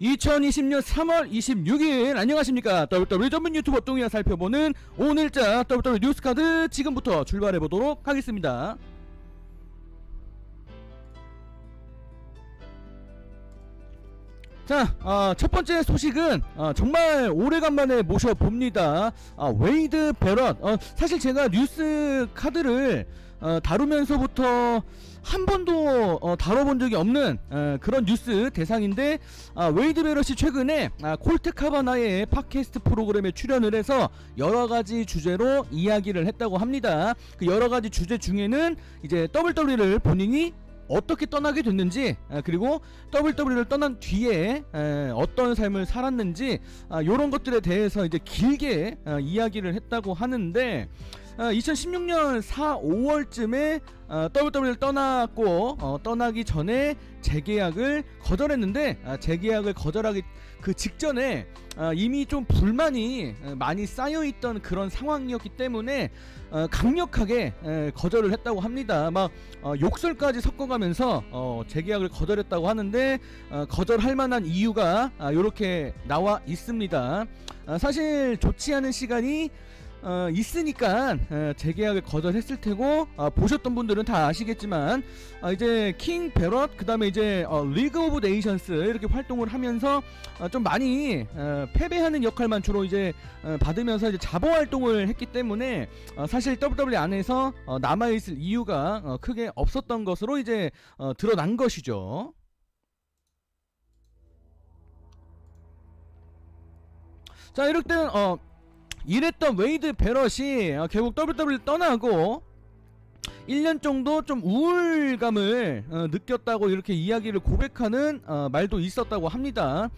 2020년 3월 26일 안녕하십니까. WWE 전문 유튜버 뚱이가 살펴보는 오늘자 WWE 뉴스카드 지금부터 출발해보도록 하겠습니다. 자, 첫번째 소식은 정말 오래간만에 모셔봅니다. 웨이드 베럿. 사실 제가 뉴스 카드를 다루면서부터 한 번도 다뤄본 적이 없는 그런 뉴스 대상인데, 웨이드 베럿이 최근에 콜트 카바나의 팟캐스트 프로그램에 출연을 해서 여러가지 주제로 이야기를 했다고 합니다. 그 여러가지 주제 중에는 이제 WWE를 본인이 어떻게 떠나게 됐는지, 그리고 WWE를 떠난 뒤에 어떤 삶을 살았는지, 요런 것들에 대해서 이제 길게 이야기를 했다고 하는데, 2016년 4, 5월쯤에 WWE를 떠났고, 떠나기 전에 재계약을 거절했는데, 재계약을 거절하기 그 직전에 이미 좀 불만이 많이 쌓여있던 그런 상황이었기 때문에 강력하게 거절을 했다고 합니다. 막 욕설까지 섞어가면서 재계약을 거절했다고 하는데, 거절할 만한 이유가 요렇게 나와 있습니다. 사실 좋지 않은 시간이 있으니까 재계약을 거절했을 테고, 보셨던 분들은 다 아시겠지만, 이제 킹 베럿, 그 다음에 이제 리그 오브 네이션스 이렇게 활동을 하면서 좀 많이 패배하는 역할만 주로 이제 받으면서 이제 자보 활동을 했기 때문에 사실 WWE 안에서 남아있을 이유가 크게 없었던 것으로 이제 드러난 것이죠. 자, 이럴 때는 이랬던 웨이드 베럿이 결국 WWE를 떠나고 1년 정도 좀 우울감을 느꼈다고 이렇게 이야기를 고백하는 말도 있었다고 합니다.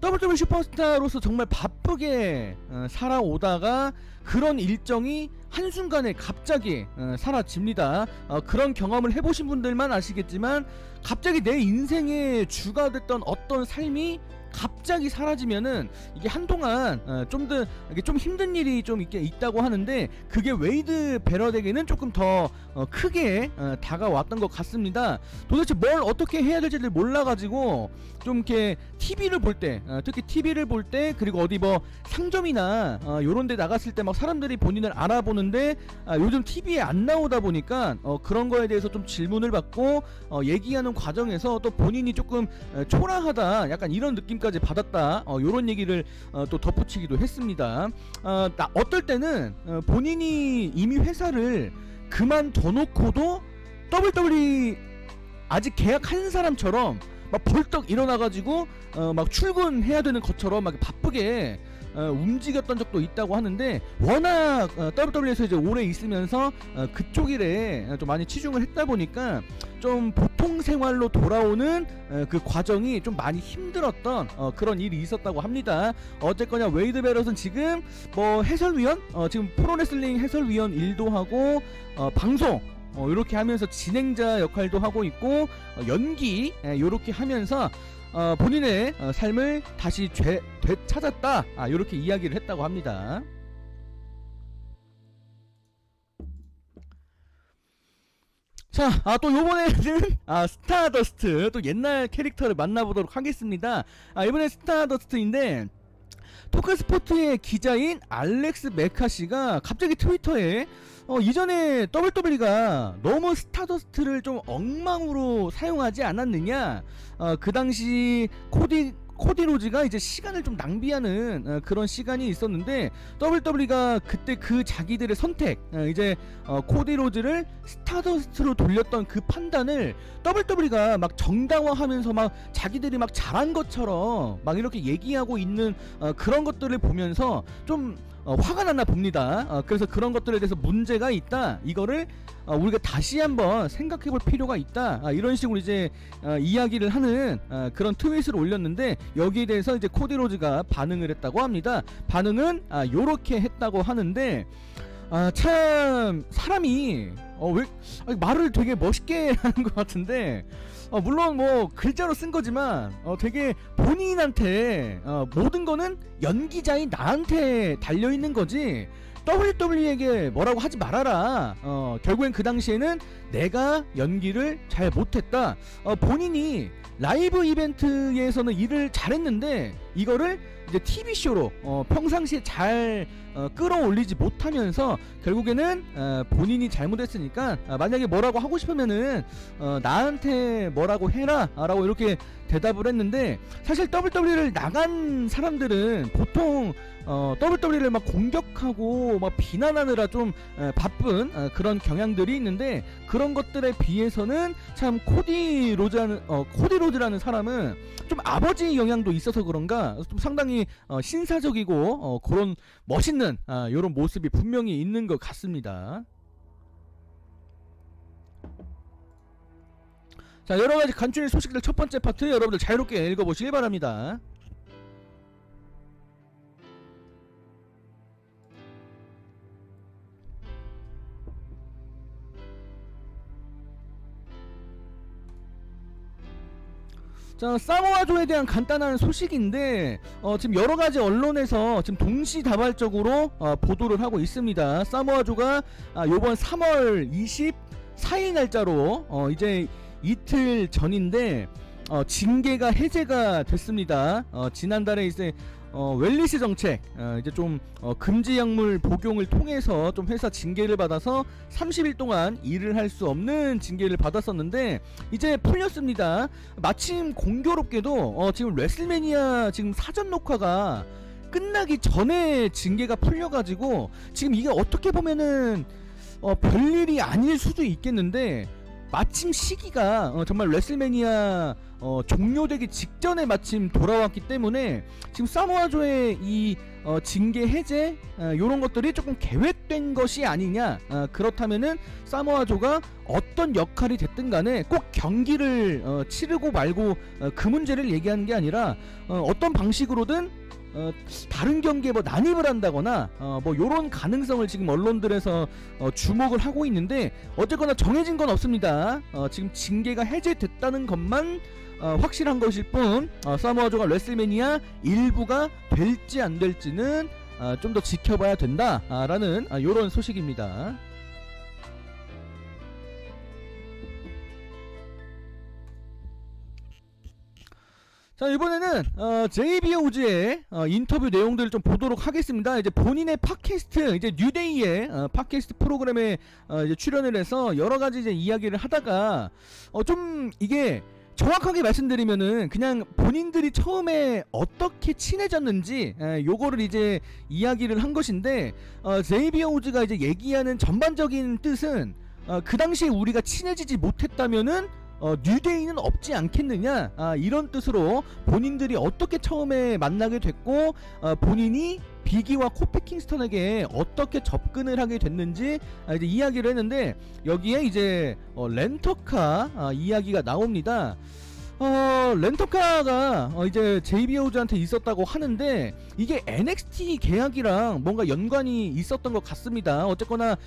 WWE 슈퍼스타로서 정말 바쁘게 살아오다가 그런 일정이 한순간에 갑자기 사라집니다. 그런 경험을 해보신 분들만 아시겠지만, 갑자기 내 인생의 주가 됐던 어떤 삶이 갑자기 사라지면은 이게 한동안 좀 힘든 일이 좀 있다고 하는데, 그게 웨이드 베럿에게는 조금 더 크게 다가왔던 것 같습니다. 도대체 뭘 어떻게 해야 될지를 몰라가지고 좀 이렇게 TV를 볼 때, 특히 TV를 볼 때, 그리고 어디 뭐 상점이나 요런 데 나갔을 때 막 사람들이 본인을 알아보는데, 요즘 TV에 안 나오다 보니까 그런 거에 대해서 좀 질문을 받고 얘기하는 과정에서 또 본인이 조금 초라하다, 약간 이런 느낌까지 받았다, 요런 얘기를 또 덧붙이기도 했습니다. 어떨 때는 본인이 이미 회사를 그만둬놓고도 WWE 아직 계약한 사람처럼 막 벌떡 일어나가지고 막 출근해야 되는 것처럼 막 바쁘게 움직였던 적도 있다고 하는데, 워낙 WWE에서 이제 오래 있으면서 그쪽 일에 좀 많이 치중을 했다 보니까 좀 보통 생활로 돌아오는 그 과정이 좀 많이 힘들었던 그런 일이 있었다고 합니다. 어쨌거나 웨이드 베럿은 지금 뭐 해설위원, 지금 프로레슬링 해설위원 일도 하고, 방송 요렇게 하면서 진행자 역할도 하고 있고, 연기 요렇게 하면서 본인의 삶을 다시 되찾았다, 요렇게 이야기를 했다고 합니다. 자, 또 요번에는 스타더스트, 또 옛날 캐릭터를 만나보도록 하겠습니다. 이번엔 스타더스트인데, 토크스포츠의 기자인 알렉스 메카시가 갑자기 트위터에 이전에 WWE가 너무 스타더스트를 좀 엉망으로 사용하지 않았느냐, 그 당시 코디 로즈가 이제 시간을 좀 낭비하는 그런 시간이 있었는데, WWE가 그때 그 자기들의 선택, 이제 코디 로즈를 스타더스트로 돌렸던 그 판단을 WWE가 막 정당화하면서 막 자기들이 막 잘한 것처럼 막 이렇게 얘기하고 있는 그런 것들을 보면서 좀 화가 났나 봅니다. 그래서 그런 것들에 대해서 문제가 있다, 이거를 우리가 다시 한번 생각해볼 필요가 있다, 이런 식으로 이제 이야기를 하는 그런 트윗을 올렸는데, 여기에 대해서 이제 코디 로즈가 반응을 했다고 합니다. 반응은 요렇게 했다고 하는데, 참 사람이 왜 말을 되게 멋있게 하는 것 같은데, 물론 뭐 글자로 쓴 거지만 되게 본인한테 모든 거는 연기자인 나한테 달려있는 거지, WWE에게 뭐라고 하지 말아라. 결국엔 그 당시에는 내가 연기를 잘 못했다. 본인이 라이브 이벤트에서는 일을 잘했는데 이거를 이제 TV쇼로 평상시에 잘 끌어올리지 못하면서 결국에는 본인이 잘못했으니까 만약에 뭐라고 하고 싶으면은 나한테 뭐라고 해라 라고 이렇게 대답을 했는데, 사실 WWE를 나간 사람들은 보통 WWE를 막 공격하고 막 비난하느라 좀 바쁜 그런 경향들이 있는데, 그런 것들에 비해서는 참 코디 로즈라는 사람은 좀 아버지 영향도 있어서 그런가 좀 상당히 신사적이고 그런 멋있는 이런 모습이 분명히 있는 것 같습니다. 자, 여러가지 간추린 소식들 첫 번째 파트 여러분들 자유롭게 읽어보시길 바랍니다. 자, 사모아조에 대한 간단한 소식인데 지금 여러가지 언론에서 지금 동시다발적으로 보도를 하고 있습니다. 사모아조가 요번 3월 24일 날짜로 이제 이틀 전인데 징계가 해제가 됐습니다. 지난달에 이제 웰리스 정책 이제 좀 금지 약물 복용을 통해서 좀 회사 징계를 받아서 30일 동안 일을 할 수 없는 징계를 받았었는데 이제 풀렸습니다. 마침 공교롭게도 지금 레슬매니아 지금 사전 녹화가 끝나기 전에 징계가 풀려가지고 지금 이게 어떻게 보면은 별일이 아닐 수도 있겠는데, 마침 시기가 정말 레슬매니아 종료되기 직전에 마침 돌아왔기 때문에 지금 사모아조의 이 징계 해제 요런 것들이 조금 계획된 것이 아니냐. 그렇다면은 사모아조가 어떤 역할이 됐든 간에 꼭 경기를 치르고 말고 그 문제를 얘기하는 게 아니라 어떤 방식으로든 다른 경기에 뭐 난입을 한다거나 뭐 요런 가능성을 지금 언론들에서 주목을 하고 있는데, 어쨌거나 정해진 건 없습니다. 지금 징계가 해제됐다는 것만 확실한 것일 뿐, 사모아조가 레슬매니아 일부가 될지 안 될지는 좀 더 지켜봐야 된다라는 요런 소식입니다. 자, 이번에는 JB 오즈의 인터뷰 내용들을 좀 보도록 하겠습니다. 이제 본인의 팟캐스트, 이제 뉴데이의 팟캐스트 프로그램에 이제 출연을 해서 여러 가지 이제 이야기를 하다가 좀 이게 정확하게 말씀드리면은 그냥 본인들이 처음에 어떻게 친해졌는지 요거를 이제 이야기를 한 것인데, JB 오즈가 이제 얘기하는 전반적인 뜻은 그 당시에 우리가 친해지지 못했다면은 뉴데이는 없지 않겠느냐, 이런 뜻으로 본인들이 어떻게 처음에 만나게 됐고 본인이 비기와 코피 킹스턴에게 어떻게 접근을 하게 됐는지 이제 이야기를 했는데, 여기에 이제 렌터카 이야기가 나옵니다. 렌터카가 이제 JB 오즈한테 있었다고 하는데 이게 NXT 계약이랑 뭔가 연관이 있었던 것 같습니다. 어쨌거나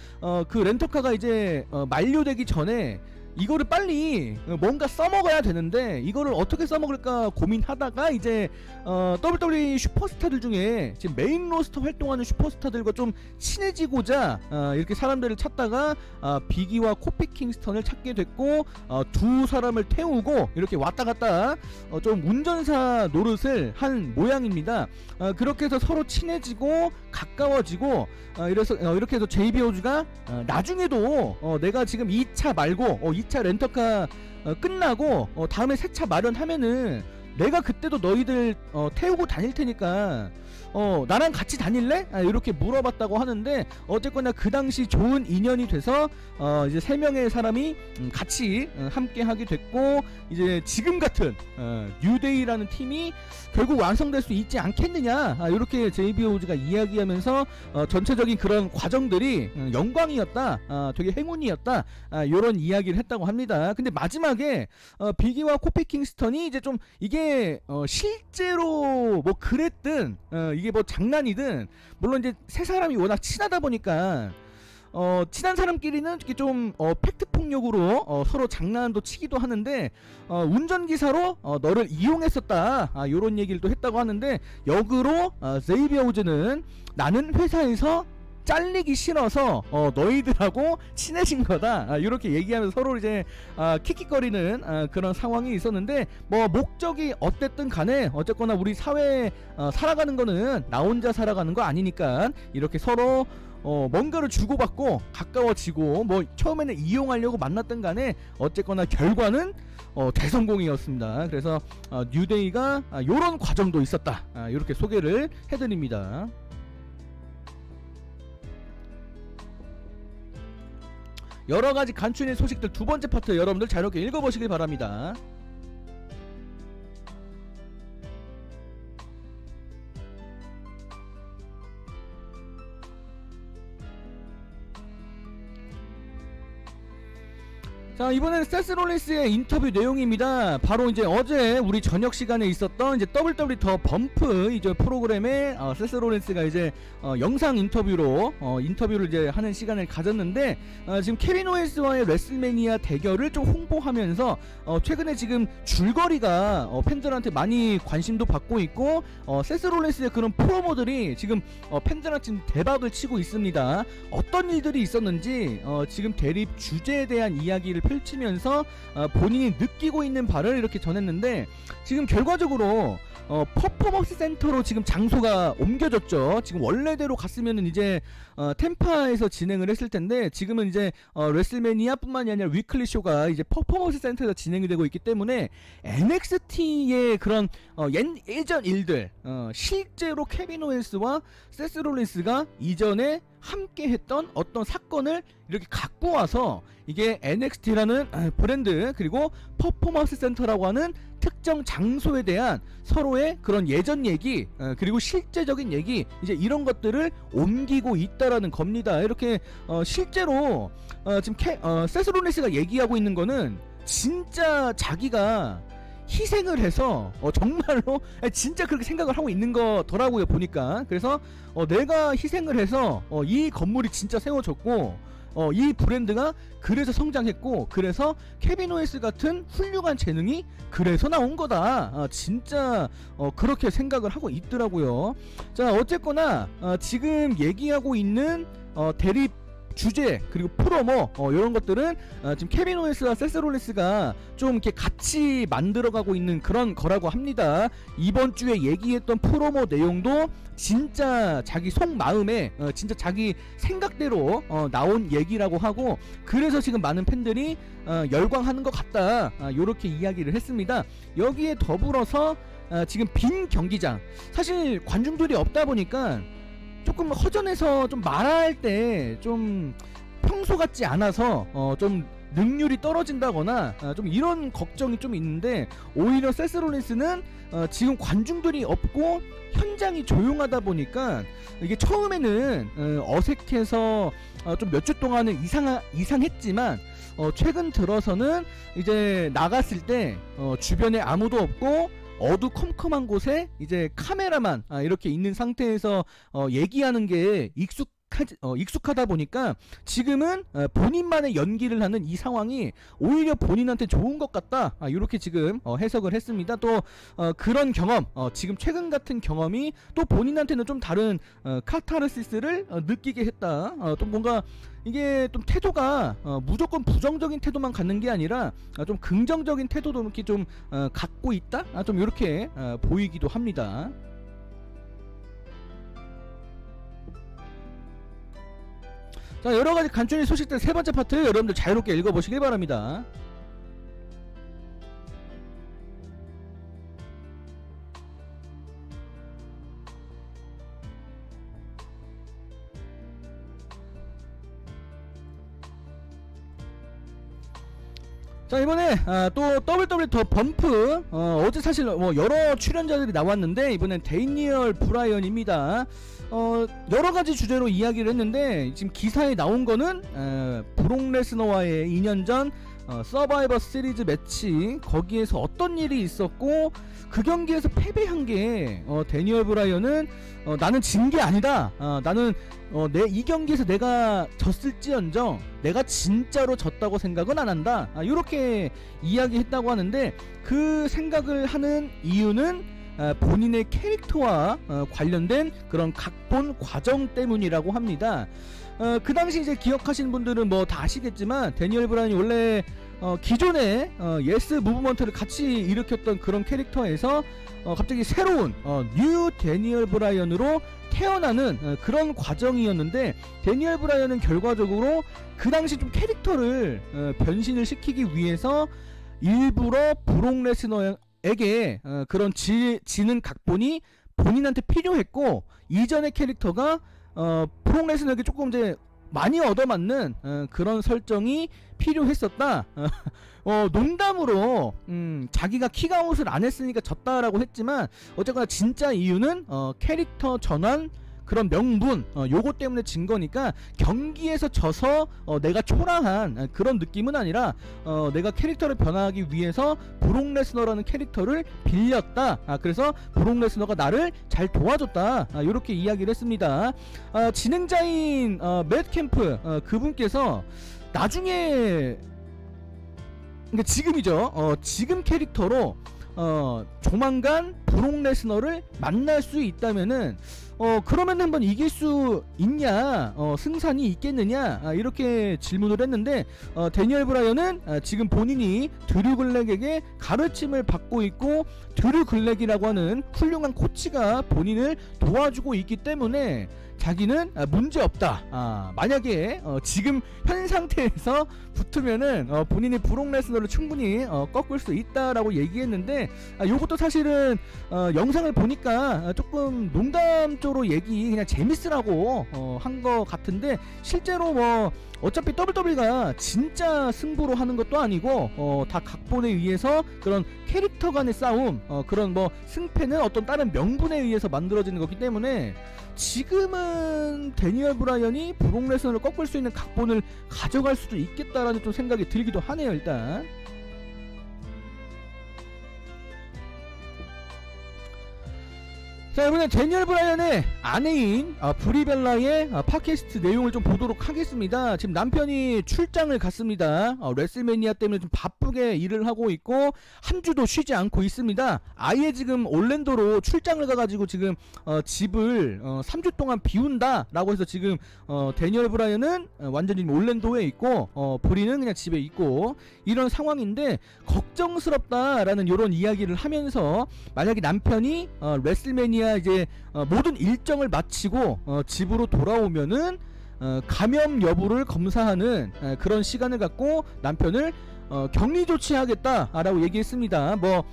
그 렌터카가 이제 만료되기 전에 이거를 빨리 뭔가 써먹어야 되는데 이거를 어떻게 써먹을까 고민하다가 이제 WWE 슈퍼스타들 중에 지금 메인 로스터 활동하는 슈퍼스타들과 좀 친해지고자 이렇게 사람들을 찾다가 비기와 코피 킹스턴을 찾게 됐고, 두 사람을 태우고 이렇게 왔다갔다 좀 운전사 노릇을 한 모양입니다. 그렇게 해서 서로 친해지고 가까워지고 이렇게 해서 JB 오즈가 나중에도 내가 지금 2차 말고 2차 렌터카 끝나고 다음에 새 차 마련하면은 내가 그때도 너희들 태우고 다닐 테니까 나랑 같이 다닐래? 이렇게 물어봤다고 하는데, 어쨌거나 그 당시 좋은 인연이 돼서 이제 3명의 사람이 같이 함께 하게 됐고, 이제 지금 같은 뉴데이라는 팀이 결국 완성될 수 있지 않겠느냐, 이렇게 JB 오즈가 이야기하면서 전체적인 그런 과정들이 영광이었다, 되게 행운이었다, 이런 이야기를 했다고 합니다. 근데 마지막에 비기와 코피 킹스턴이 이제 좀 이게 실제로 뭐 그랬든 이게 뭐 장난이든, 물론 이제 세 사람이 워낙 친하다 보니까 친한 사람끼리는 이렇게 좀 팩트 폭력으로 서로 장난도 치기도 하는데, 운전기사로 너를 이용했었다, 요런 얘기를 또 했다고 하는데, 역으로 제이비 오즈는 나는 회사에서 잘리기 싫어서 너희들하고 친해진 거다, 이렇게 얘기하면서 서로 이제 킥킥거리는 그런 상황이 있었는데, 뭐 목적이 어땠든 간에 어쨌거나 우리 사회 살아가는 거는 나 혼자 살아가는 거 아니니까 이렇게 서로 뭔가를 주고받고 가까워지고, 뭐 처음에는 이용하려고 만났던 간에 어쨌거나 결과는 대성공이었습니다. 그래서 뉴데이가 요런 과정도 있었다, 이렇게 소개를 해드립니다. 여러가지 간추린 소식들 두 번째 파트 여러분들 자유롭게 읽어보시길 바랍니다. 자, 이번에는 세스 롤린스의 인터뷰 내용입니다. 바로 이제 어제 우리 저녁 시간에 있었던 이제 WWE 더 범프 이제 프로그램에 세스 롤린스가 이제 영상 인터뷰로 인터뷰를 이제 하는 시간을 가졌는데, 지금 케빈 오웬스와의 레슬매니아 대결을 좀 홍보하면서 최근에 지금 줄거리가 팬들한테 많이 관심도 받고 있고, 세스 롤린스의 그런 프로모들이 지금 팬들한테 지금 대박을 치고 있습니다. 어떤 일들이 있었는지 지금 대립 주제에 대한 이야기를 펼치면서 본인이 느끼고 있는 바를 이렇게 전했는데, 지금 결과적으로 퍼포먼스 센터로 지금 장소가 옮겨졌죠. 지금 원래대로 갔으면은 이제 템파에서 진행을 했을 텐데, 지금은 이제 레슬매니아 뿐만이 아니라 위클리 쇼가 이제 퍼포먼스 센터에서 진행이 되고 있기 때문에 NXT의 그런 예전 일들, 실제로 케빈 오웬스와 세스 롤린스가 이전에 함께 했던 어떤 사건을 이렇게 갖고 와서 이게 NXT라는 브랜드, 그리고 퍼포먼스 센터라고 하는 특정 장소에 대한 서로의 그런 예전 얘기, 그리고 실제적인 얘기, 이제 이런 것들을 옮기고 있다라는 겁니다. 이렇게 실제로 지금 세스 롤린스가 얘기하고 있는 거는 진짜 자기가 희생을 해서 정말로 진짜 그렇게 생각을 하고 있는 거더라고요, 보니까. 그래서 내가 희생을 해서 이 건물이 진짜 세워졌고, 이 브랜드가 그래서 성장했고, 그래서 케빈 오웬스 같은 훌륭한 재능이 그래서 나온 거다, 진짜 그렇게 생각을 하고 있더라고요. 자, 어쨌거나 지금 얘기하고 있는 대립 주제 그리고 프로모 이런 것들은 지금 케빈 오웬스와 세스 롤린스가 좀 이렇게 같이 만들어가고 있는 그런 거라고 합니다. 이번 주에 얘기했던 프로모 내용도 진짜 자기 속마음에 진짜 자기 생각대로 나온 얘기라고 하고, 그래서 지금 많은 팬들이 열광하는 것 같다, 요렇게 이야기를 했습니다. 여기에 더불어서 지금 빈 경기장, 사실 관중들이 없다 보니까 조금 허전해서 좀 말할 때 좀 평소 같지 않아서 좀 능률이 떨어진다거나 좀 이런 걱정이 좀 있는데, 오히려 세스 롤린스는 지금 관중들이 없고 현장이 조용하다 보니까 이게 처음에는 어색해서 좀 몇 주 동안은 이상했지만 최근 들어서는 이제 나갔을 때 주변에 아무도 없고 어두컴컴한 곳에 이제 카메라만 이렇게 있는 상태에서 얘기하는 게 익숙하다 보니까 지금은 본인만의 연기를 하는 이 상황이 오히려 본인한테 좋은 것 같다, 이렇게 지금 해석을 했습니다. 또 그런 경험, 지금 최근 같은 경험이 또 본인한테는 좀 다른 카타르시스를 느끼게 했다. 또 뭔가 이게 좀 태도가 무조건 부정적인 태도만 갖는 게 아니라 좀 긍정적인 태도도 이렇게 좀 갖고 있다, 좀 이렇게 보이기도 합니다. 자, 여러가지 간추린 소식들 세 번째 파트 여러분들 자유롭게 읽어보시길 바랍니다. 자, 이번에 또 WWE 더 범프, 어제 사실 뭐 여러 출연자들이 나왔는데 이번엔 데니얼 브라이언입니다. 여러가지 주제로 이야기를 했는데, 지금 기사에 나온 거는 브록 레스너와의 2년 전 서바이버 시리즈 매치, 거기에서 어떤 일이 있었고 그 경기에서 패배한 게 데니얼 브라이언은 나는 진 게 아니다, 나는 이 경기에서 내가 졌을지언정 내가 진짜로 졌다고 생각은 안 한다, 이렇게 이야기했다고 하는데, 그 생각을 하는 이유는 본인의 캐릭터와 관련된 그런 각본 과정 때문이라고 합니다. 그 당시 이제 기억하시는 분들은 뭐 다 아시겠지만 데니얼 브라이언이 원래 기존에 예스 무브먼트를 같이 일으켰던 그런 캐릭터에서 갑자기 새로운 뉴 데니얼 브라이언으로 태어나는 그런 과정이었는데, 데니얼 브라이언은 결과적으로 그 당시 좀 캐릭터를 변신을 시키기 위해서 일부러 브록 레스너에게 그런 지능 각본이 본인한테 필요했고, 이전의 캐릭터가 브록 레스너에게 조금 이제 많이 얻어맞는 그런 설정이 필요했었다. 농담으로 자기가 킥아웃을 안 했으니까 졌다라고 했지만, 어쨌거나 진짜 이유는 캐릭터 전환 그런 명분 요거 때문에 진 거니까, 경기에서 져서 내가 초라한 그런 느낌은 아니라 내가 캐릭터를 변화하기 위해서 브록 레스너라는 캐릭터를 빌렸다. 그래서 브록 레스너가 나를 잘 도와줬다. 요렇게 이야기를 했습니다. 진행자인 맷 캠프 그분께서 나중에, 그러니까 지금이죠. 지금 캐릭터로 조만간 브록 레스너를 만날 수 있다면은 그러면 한번 이길 수 있냐, 승산이 있겠느냐, 이렇게 질문을 했는데, 데니얼 브라이언은 지금 본인이 드류 글렉에게 가르침을 받고 있고, 드류 글렉이라고 하는 훌륭한 코치가 본인을 도와주고 있기 때문에 자기는 문제없다. 만약에 지금 현 상태에서 붙으면은 본인이 브록 레스너를 충분히 꺾을 수 있다라고 얘기했는데, 요것도 사실은 영상을 보니까 조금 농담조로 얘기, 그냥 재밌으라고 한 것 같은데, 실제로 뭐 어차피 WWE가 진짜 승부로 하는 것도 아니고 다 각본에 의해서 그런 캐릭터 간의 싸움, 그런 뭐 승패는 어떤 다른 명분에 의해서 만들어지는 거기 때문에, 지금은 데니얼 브라이언이 브록 레스너를 꺾을 수 있는 각본을 가져갈 수도 있겠다라는 좀 생각이 들기도 하네요. 일단 자, 이번엔 데니얼 브라이언의 아내인 브리 벨라의 팟캐스트 내용을 좀 보도록 하겠습니다. 지금 남편이 출장을 갔습니다. 레슬매니아 때문에 좀 바쁘게 일을 하고 있고 한 주도 쉬지 않고 있습니다. 아예 지금 올랜도로 출장을 가가지고 지금 집을 3주 동안 비운다 라고 해서 지금 데니얼 브라이언은 완전히 올랜도에 있고 브리는 그냥 집에 있고 이런 상황인데, 걱정스럽다라는 이런 이야기를 하면서, 만약에 남편이 레슬매니아 이제 모든 일정을 마치고 집으로 돌아오면은 감염 여부를 검사하는 그런 시간을 갖고 남편을 격리 조치하겠다라고 얘기했습니다. 뭐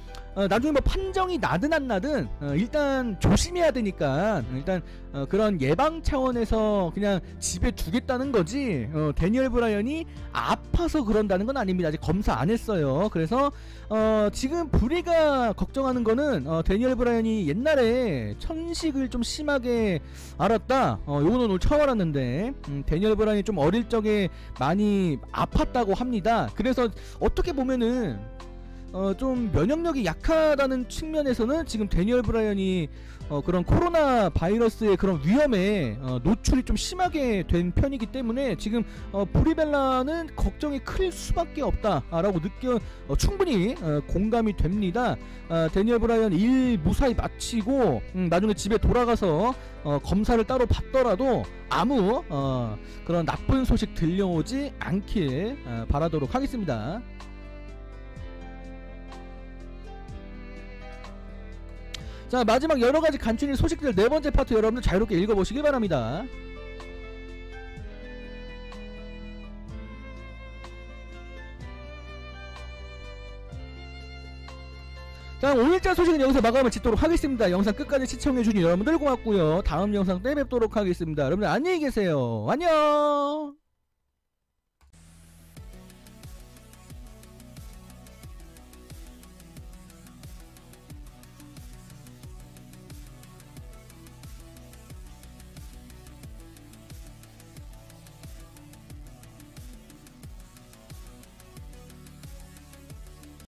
나중에 뭐 판정이 나든 안 나든 일단 조심해야 되니까, 일단 그런 예방 차원에서 그냥 집에 두겠다는 거지, 데니얼 브라이언이 아파서 그런다는 건 아닙니다. 아직 검사 안 했어요. 그래서 지금 브리가 걱정하는 거는 데니얼 브라이언이 옛날에 천식을 좀 심하게 앓았다, 요거는 오늘 처음 알았는데, 데니얼 브라이언이 좀 어릴 적에 많이 아팠다고 합니다. 그래서 어떻게 보면은 좀 면역력이 약하다는 측면에서는 지금 데니얼 브라이언이 그런 코로나 바이러스의 그런 위험에 노출이 좀 심하게 된 편이기 때문에, 지금 브리벨라는 걱정이 클 수밖에 없다라고 충분히 공감이 됩니다. 데니얼 브라이언 일 무사히 마치고 나중에 집에 돌아가서 검사를 따로 받더라도 아무 그런 나쁜 소식 들려오지 않길 바라도록 하겠습니다. 자, 마지막 여러가지 간추린 소식들 네 번째 파트 여러분들 자유롭게 읽어보시길 바랍니다. 자, 5일자 소식은 여기서 마감을 짓도록 하겠습니다. 영상 끝까지 시청해주신 여러분들 고맙고요. 다음 영상 때 뵙도록 하겠습니다. 여러분들 안녕히 계세요. 안녕.